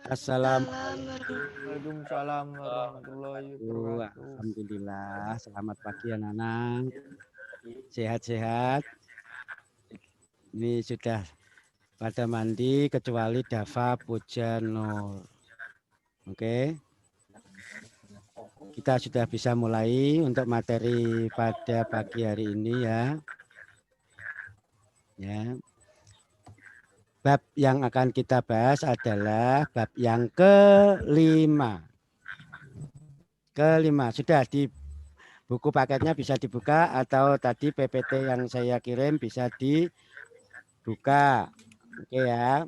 Assalamualaikum. Waalaikumsalam warahmatullahi wabarakatuh. Alhamdulillah. Selamat pagi anak-anak. Sehat-sehat. Ini sudah pada mandi kecuali Dava, Puja, Nur. Oke. Kita sudah bisa mulai untuk materi pada pagi hari ini ya. Ya. Bab yang akan kita bahas adalah bab yang kelima. Sudah di buku paketnya bisa dibuka atau tadi PPT yang saya kirim bisa dibuka. Oke ya.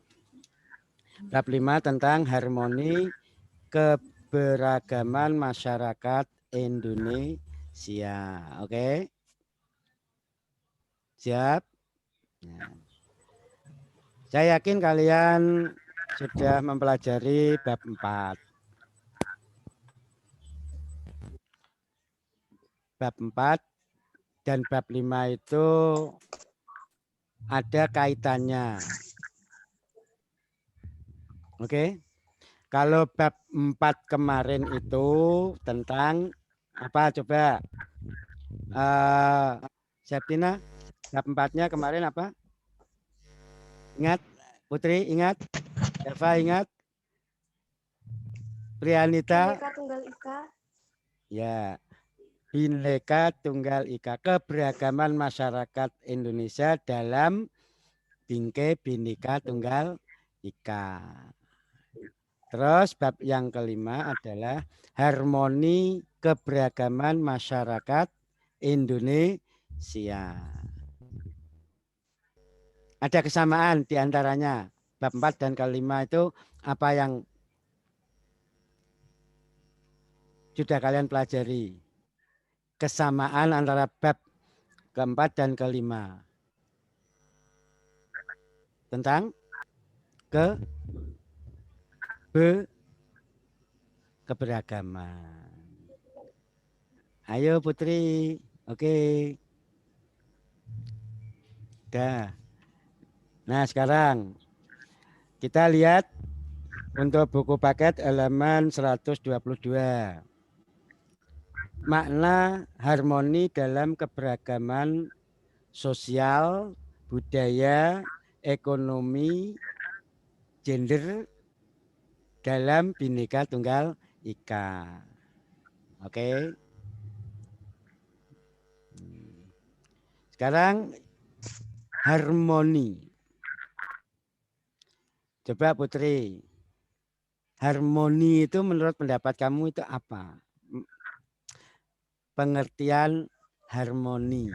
Bab 5 tentang harmoni keberagaman masyarakat Indonesia. Oke. Siap? Nah. Saya yakin kalian sudah mempelajari bab 4. Bab 4 dan bab 5 itu ada kaitannya. Oke. Kalau bab 4 kemarin itu tentang apa coba? Septina, bab 4-nya kemarin apa? Ingat? Putri ingat? Eva ingat? Prianita? Bhinneka Tunggal Ika. Ya. Bhinneka Tunggal Ika, keberagaman masyarakat Indonesia dalam Bhinneka Tunggal Ika. Terus bab yang kelima adalah harmoni keberagaman masyarakat Indonesia. Ada kesamaan di antaranya. Bab 4 dan kelima itu apa yang sudah kalian pelajari? Kesamaan antara bab keempat dan kelima. Tentang keberagaman. Ayo Putri. Oke. Dah. Nah sekarang kita lihat untuk buku paket halaman 122. Makna harmoni dalam keberagaman sosial, budaya, ekonomi, gender dalam Bhinneka Tunggal Ika. Oke. Sekarang harmoni. Coba Putri. Harmoni itu menurut pendapat kamu itu apa? Pengertian harmoni.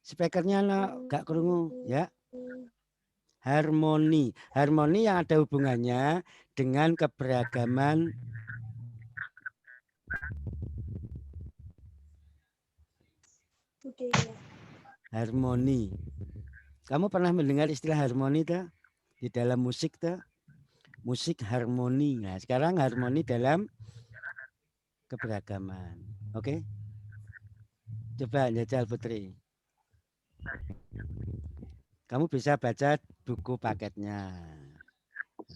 Speakernya gak kerungu ya. Harmoni. Harmoni yang ada hubungannya dengan keberagaman Budaya. Harmoni. Kamu pernah mendengar istilah harmoni tak? Di dalam musik tak? Musik harmoni. Nah, sekarang harmoni dalam keberagaman. Oke? Coba jajal Putri. Kamu bisa baca buku paketnya.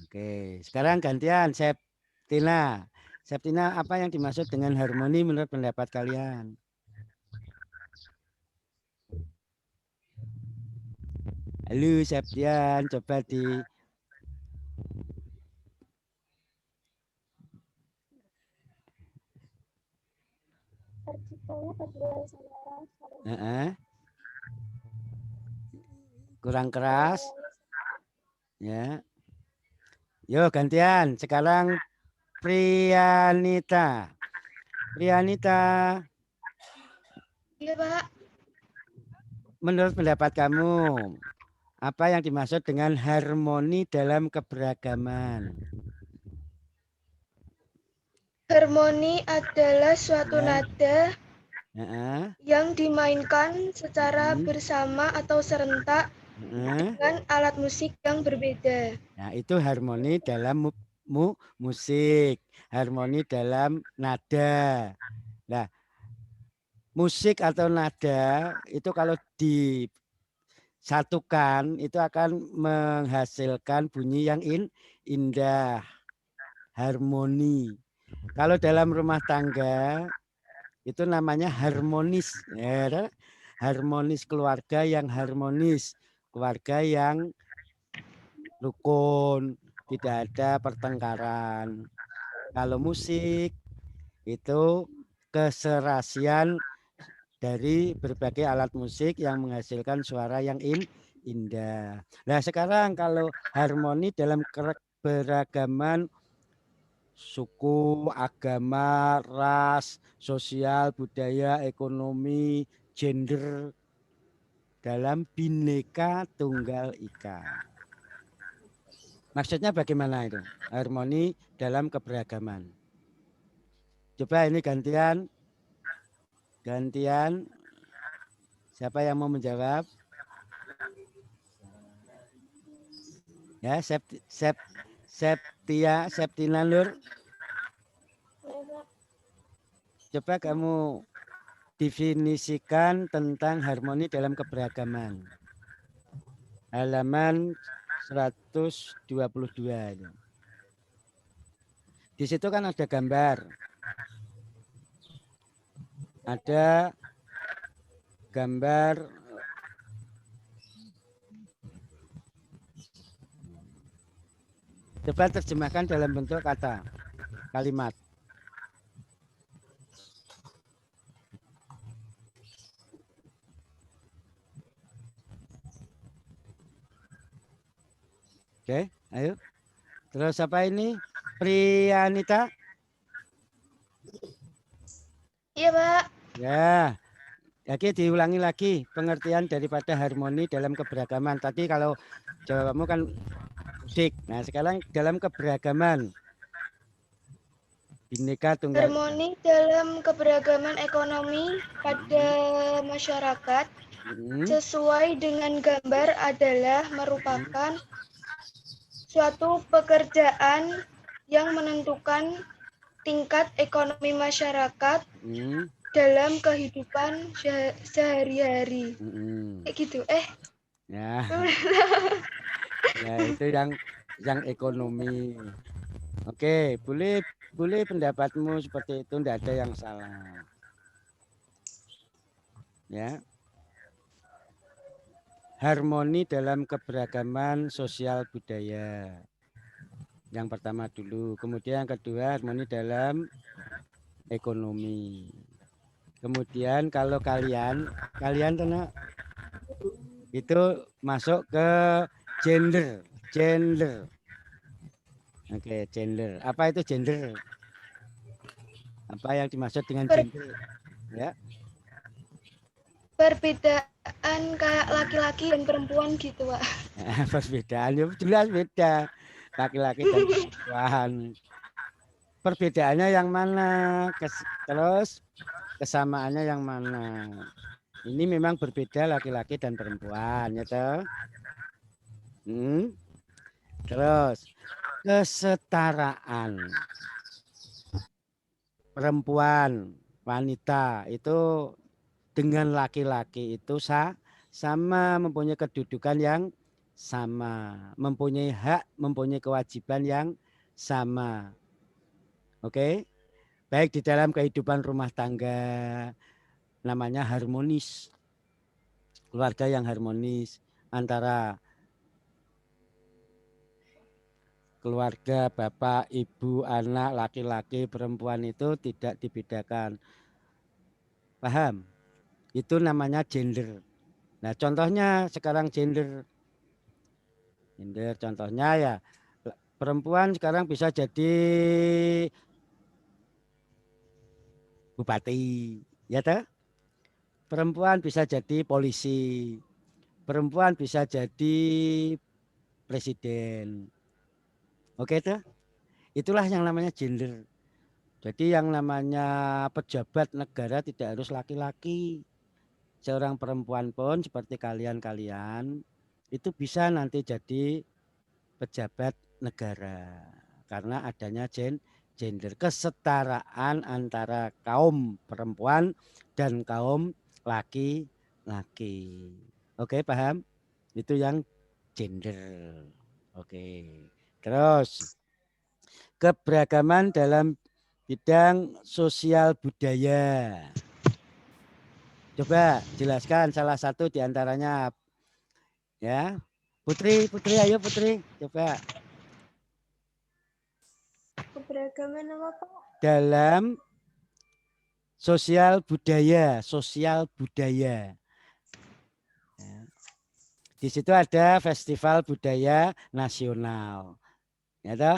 Oke, sekarang gantian Septina. Septina, apa yang dimaksud dengan harmoni menurut pendapat kalian? Halo Septian, coba di Terciptanya pergaulan saudara kurang keras. Ya. Yuk gantian. Sekarang Prianita. Prianita. Iya, Pak. Menurut pendapat kamu, apa yang dimaksud dengan harmoni dalam keberagaman? Harmoni adalah suatu nada yang dimainkan secara bersama atau serentak dengan alat musik yang berbeda. Nah, itu harmoni dalam musik, harmoni dalam nada. Nah, musik atau nada itu kalau satukan itu akan menghasilkan bunyi yang indah, harmoni. Kalau dalam rumah tangga itu namanya harmonis, ya, harmonis, keluarga yang harmonis, keluarga yang rukun, tidak ada pertengkaran. Kalau musik itu keserasian dari berbagai alat musik yang menghasilkan suara yang indah. Nah sekarang kalau harmoni dalam keberagaman suku, agama, ras, sosial, budaya, ekonomi, gender dalam Bhinneka Tunggal Ika. Maksudnya bagaimana itu? Harmoni dalam keberagaman. Coba ini gantian. Siapa yang mau menjawab? Ya, Septina Nur. Coba kamu definisikan tentang harmoni dalam keberagaman. Halaman 122. Di situ kan ada gambar. Ada gambar coba terjemahkan dalam bentuk kata, kalimat. Oke, ayo. Terus apa ini? Priyanita? Iya, Pak. Ya. Oke, diulangi lagi pengertian daripada harmoni dalam keberagaman. Tadi kalau jawabanmu kan musik. Nah, sekarang dalam keberagaman. Bhinneka Tunggal Harmoni dalam keberagaman ekonomi pada masyarakat sesuai dengan gambar adalah merupakan suatu pekerjaan yang menentukan tingkat ekonomi masyarakat dalam kehidupan sehari-hari. Kayak gitu. Ya. Ya, itu yang ekonomi. Oke, boleh pendapatmu seperti itu, tidak ada yang salah. Ya. Harmoni dalam keberagaman sosial budaya. Yang pertama dulu, kemudian yang kedua harmoni dalam ekonomi. Kemudian kalau kalian itu masuk ke gender. Oke, gender. Apa itu gender? Apa yang dimaksud dengan gender? Ya. Perbedaan kayak laki-laki dan perempuan gitu, Pak. Perbedaan ya jelas beda. Laki-laki dan perempuan. Perbedaannya yang mana? Terus kesamaannya yang mana? Ini memang berbeda laki-laki dan perempuan, ya toh? Terus kesetaraan perempuan, wanita itu dengan laki-laki itu sama, mempunyai kedudukan yang sama, mempunyai hak, mempunyai kewajiban yang sama. Oke? Baik di dalam kehidupan rumah tangga, namanya harmonis. Keluarga yang harmonis antara keluarga, bapak, ibu, anak, laki-laki, perempuan itu tidak dibedakan. Paham? Itu namanya gender. Nah, contohnya sekarang gender contohnya ya perempuan sekarang bisa jadi bupati, ya toh? Perempuan bisa jadi polisi. Perempuan bisa jadi presiden. Oke toh? Itulah yang namanya gender. Jadi yang namanya pejabat negara tidak harus laki-laki. Seorang perempuan pun seperti kalian-kalian itu bisa nanti jadi pejabat negara. Karena adanya gender, kesetaraan antara kaum perempuan dan kaum laki-laki. Oke, paham? Itu yang gender. Oke. Terus keberagaman dalam bidang sosial budaya. Coba jelaskan salah satu di antaranya ya. Putri, ayo Putri, coba. Keberagaman apa Pak? Dalam sosial budaya. Ya. Di situ ada festival budaya nasional. Ya toh?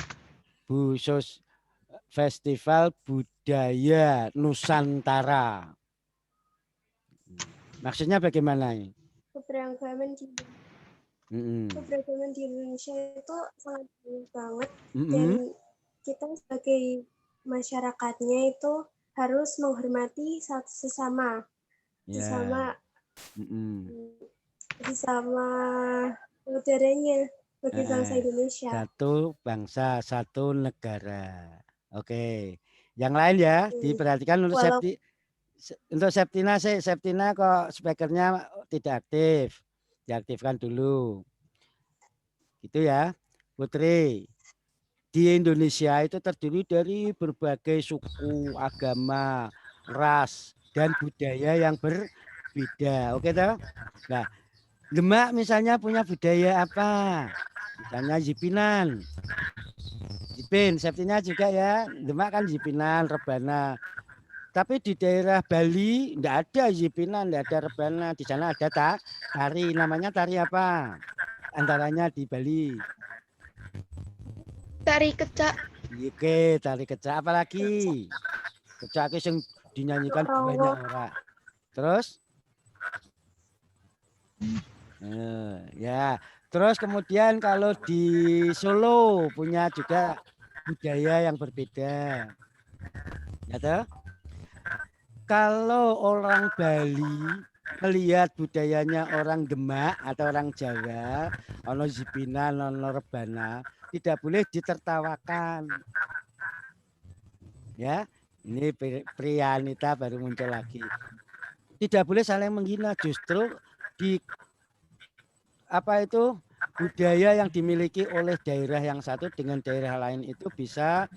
Festival budaya Nusantara. Maksudnya bagaimana ini? Keberagaman di keberagaman di Indonesia itu sangat banyak banget dan kita sebagai masyarakatnya itu harus menghormati satu sesama. Sesama saudaranya bagi bangsa Indonesia. Satu bangsa, satu negara. Oke. Yang lain ya, diperhatikan untuk Septina sih, Septina kok speakernya tidak aktif. Diaktifkan dulu. Gitu ya. Putri. Di Indonesia itu terdiri dari berbagai suku, agama, ras, dan budaya yang berbeda. Oke toh? Nah, Demak misalnya punya budaya apa? Misalnya Zipinan. Zipin, Septinya juga ya. Demak kan Zipinan, Rebana. Tapi di daerah Bali enggak ada Zipinan, enggak ada Rebana. Di sana ada tari. Namanya tari apa? Antaranya di Bali. Tari kecak. Oke, tari kecak. Apalagi? Kecak yang dinyanyikan banyak orang. Terus? Ya. Terus kemudian kalau di Solo punya juga budaya yang berbeda. Ya toh? Kalau orang Bali melihat budayanya orang Demak atau orang Jawa, ono Zipinan, ono Rebana, tidak boleh ditertawakan. Ya, ini Priyanita baru muncul lagi. Tidak boleh saling menghina, justru di budaya yang dimiliki oleh daerah yang satu dengan daerah lain itu bisa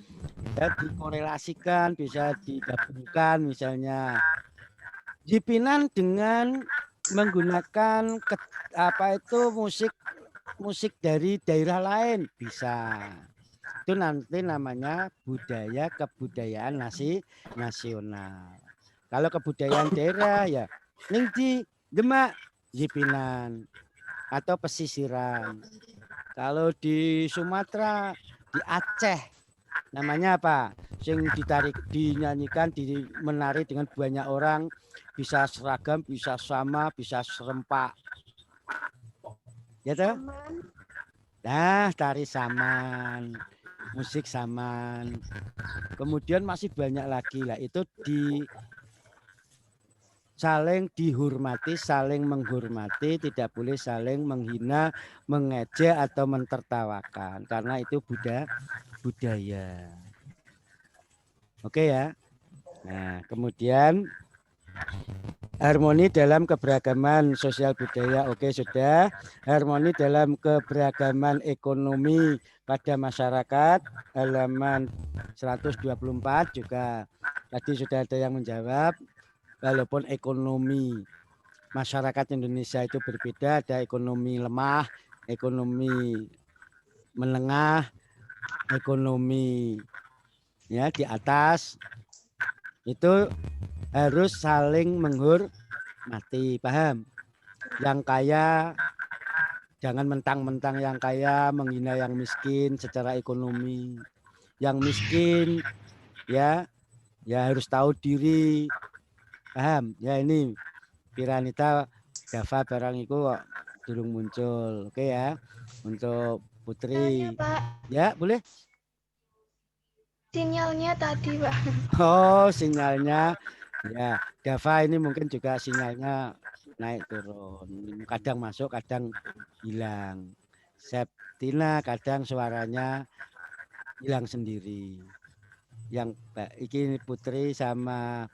ya dikorelasikan, bisa digabungkan misalnya. Zipinan dengan menggunakan musik dari daerah lain bisa. Itu nanti namanya kebudayaan nasional. Kalau kebudayaan daerah ya ning di Demak Zipinan atau pesisiran. Kalau di Sumatera, di Aceh namanya apa? Sing dinyanyikan, menari dengan banyak orang, bisa seragam, bisa sama, bisa serempak. Ya toh? Nah, tari saman, musik saman. Kemudian masih banyak lagi lah. Itu saling dihormati, saling menghormati, tidak boleh saling menghina, mengejek atau mentertawakan karena itu budaya. Oke ya. Nah, kemudian harmoni dalam keberagaman sosial budaya. Oke, sudah. Harmoni dalam keberagaman ekonomi pada masyarakat halaman 124 juga tadi sudah ada yang menjawab. Walaupun ekonomi masyarakat Indonesia itu berbeda, ada ekonomi lemah, ekonomi menengah, ekonomi ya di atas, itu harus saling menghormati, paham? Yang kaya jangan mentang-mentang yang kaya menghina yang miskin secara ekonomi. Yang miskin ya harus tahu diri. Paham? Ya ini Piranita Dava barang itu kok durung muncul. Oke ya. Untuk Putri. Ya, boleh? Sinyalnya tadi, Pak. Oh, sinyalnya. Ya, Dava ini mungkin juga sinyalnya naik turun. Kadang masuk, kadang hilang. Septina kadang suaranya hilang sendiri. Yang ini Putri sama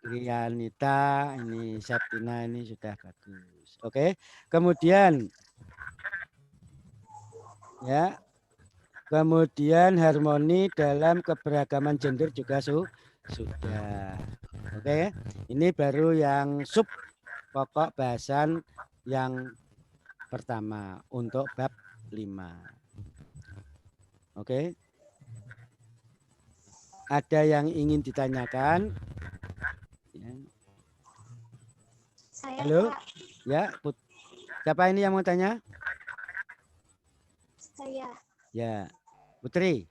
Rianita, ini Septina ini sudah bagus. Oke. Kemudian ya. Kemudian harmoni dalam keberagaman gender juga sudah. Oke. Ini baru yang sub pokok bahasan yang pertama untuk bab 5. Oke. Ada yang ingin ditanyakan? Saya, Halo? Pak. Ya, siapa ini yang mau tanya? Saya. Ya, Putri.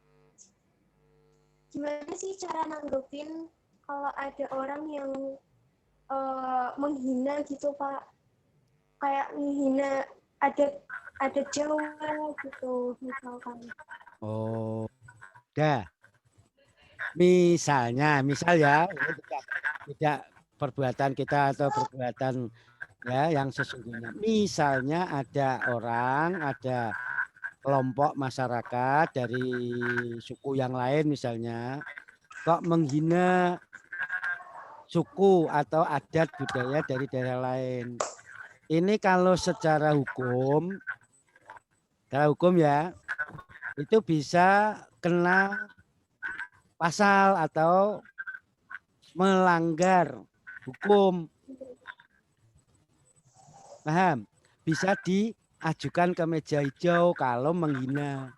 Gimana sih cara nanggepin kalau ada orang yang menghina gitu, Pak? Kayak menghina ada Jawa gitu, misalkan. Oh, dah. Misal ya, tidak perbuatan kita atau perbuatan ya yang sesungguhnya. Misalnya ada orang, ada kelompok masyarakat dari suku yang lain misalnya, kok menghina suku atau adat budaya dari daerah lain. Ini kalau secara hukum ya, itu bisa kena pasal atau melanggar hukum. Paham? Bisa diajukan ke meja hijau kalau menghina.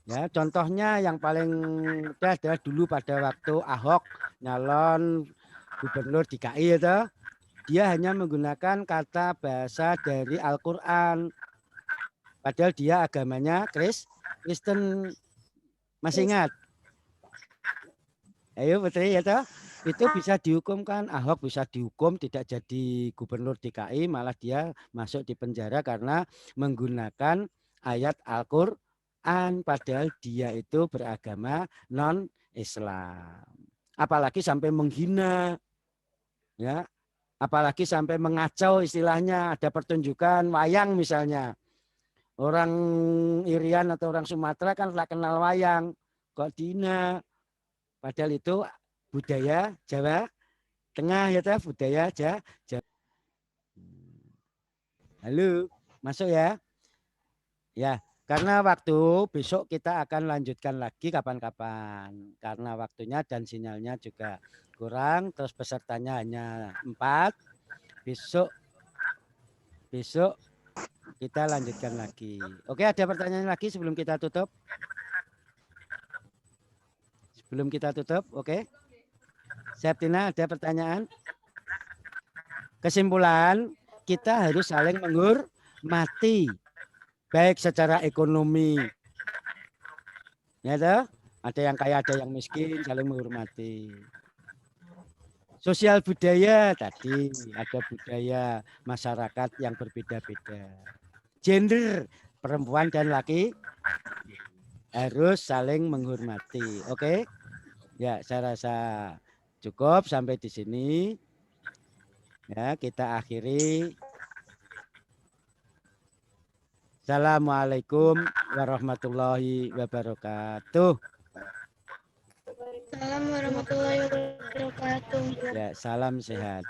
Ya, contohnya yang paling mudah adalah dulu pada waktu Ahok nyalon gubernur DKI itu, dia hanya menggunakan kata bahasa dari Al-Quran. Padahal dia agamanya Kristen. Masih ingat? Ayo Putri ya toh? Itu bisa dihukumkan, Ahok bisa dihukum tidak jadi gubernur DKI, malah dia masuk di penjara karena menggunakan ayat Al-Quran, padahal dia itu beragama non-Islam. Apalagi sampai menghina, ya, apalagi sampai mengacau istilahnya, ada pertunjukan wayang misalnya. Orang Irian atau orang Sumatera kan tidak kenal wayang, kok dihina. Padahal itu budaya Jawa Tengah ya teh, budaya Jawa. Halo, masuk ya? Ya, karena waktu besok kita akan lanjutkan lagi kapan-kapan. Karena waktunya dan sinyalnya juga kurang, terus pesertanya hanya 4. Besok kita lanjutkan lagi. Oke, ada pertanyaan lagi sebelum kita tutup? Sebelum kita tutup, oke? Septina, ada pertanyaan? Kesimpulan, kita harus saling menghormati, baik secara ekonomi, ya toh? Ada yang kaya, ada yang miskin, saling menghormati. Sosial budaya tadi, ada budaya masyarakat yang berbeda-beda. Gender, perempuan dan laki harus saling menghormati. Oke? Ya, saya rasa cukup sampai di sini. Ya, kita akhiri. Assalamualaikum warahmatullahi wabarakatuh. Assalamualaikum warahmatullahi wabarakatuh. Ya, salam sehat.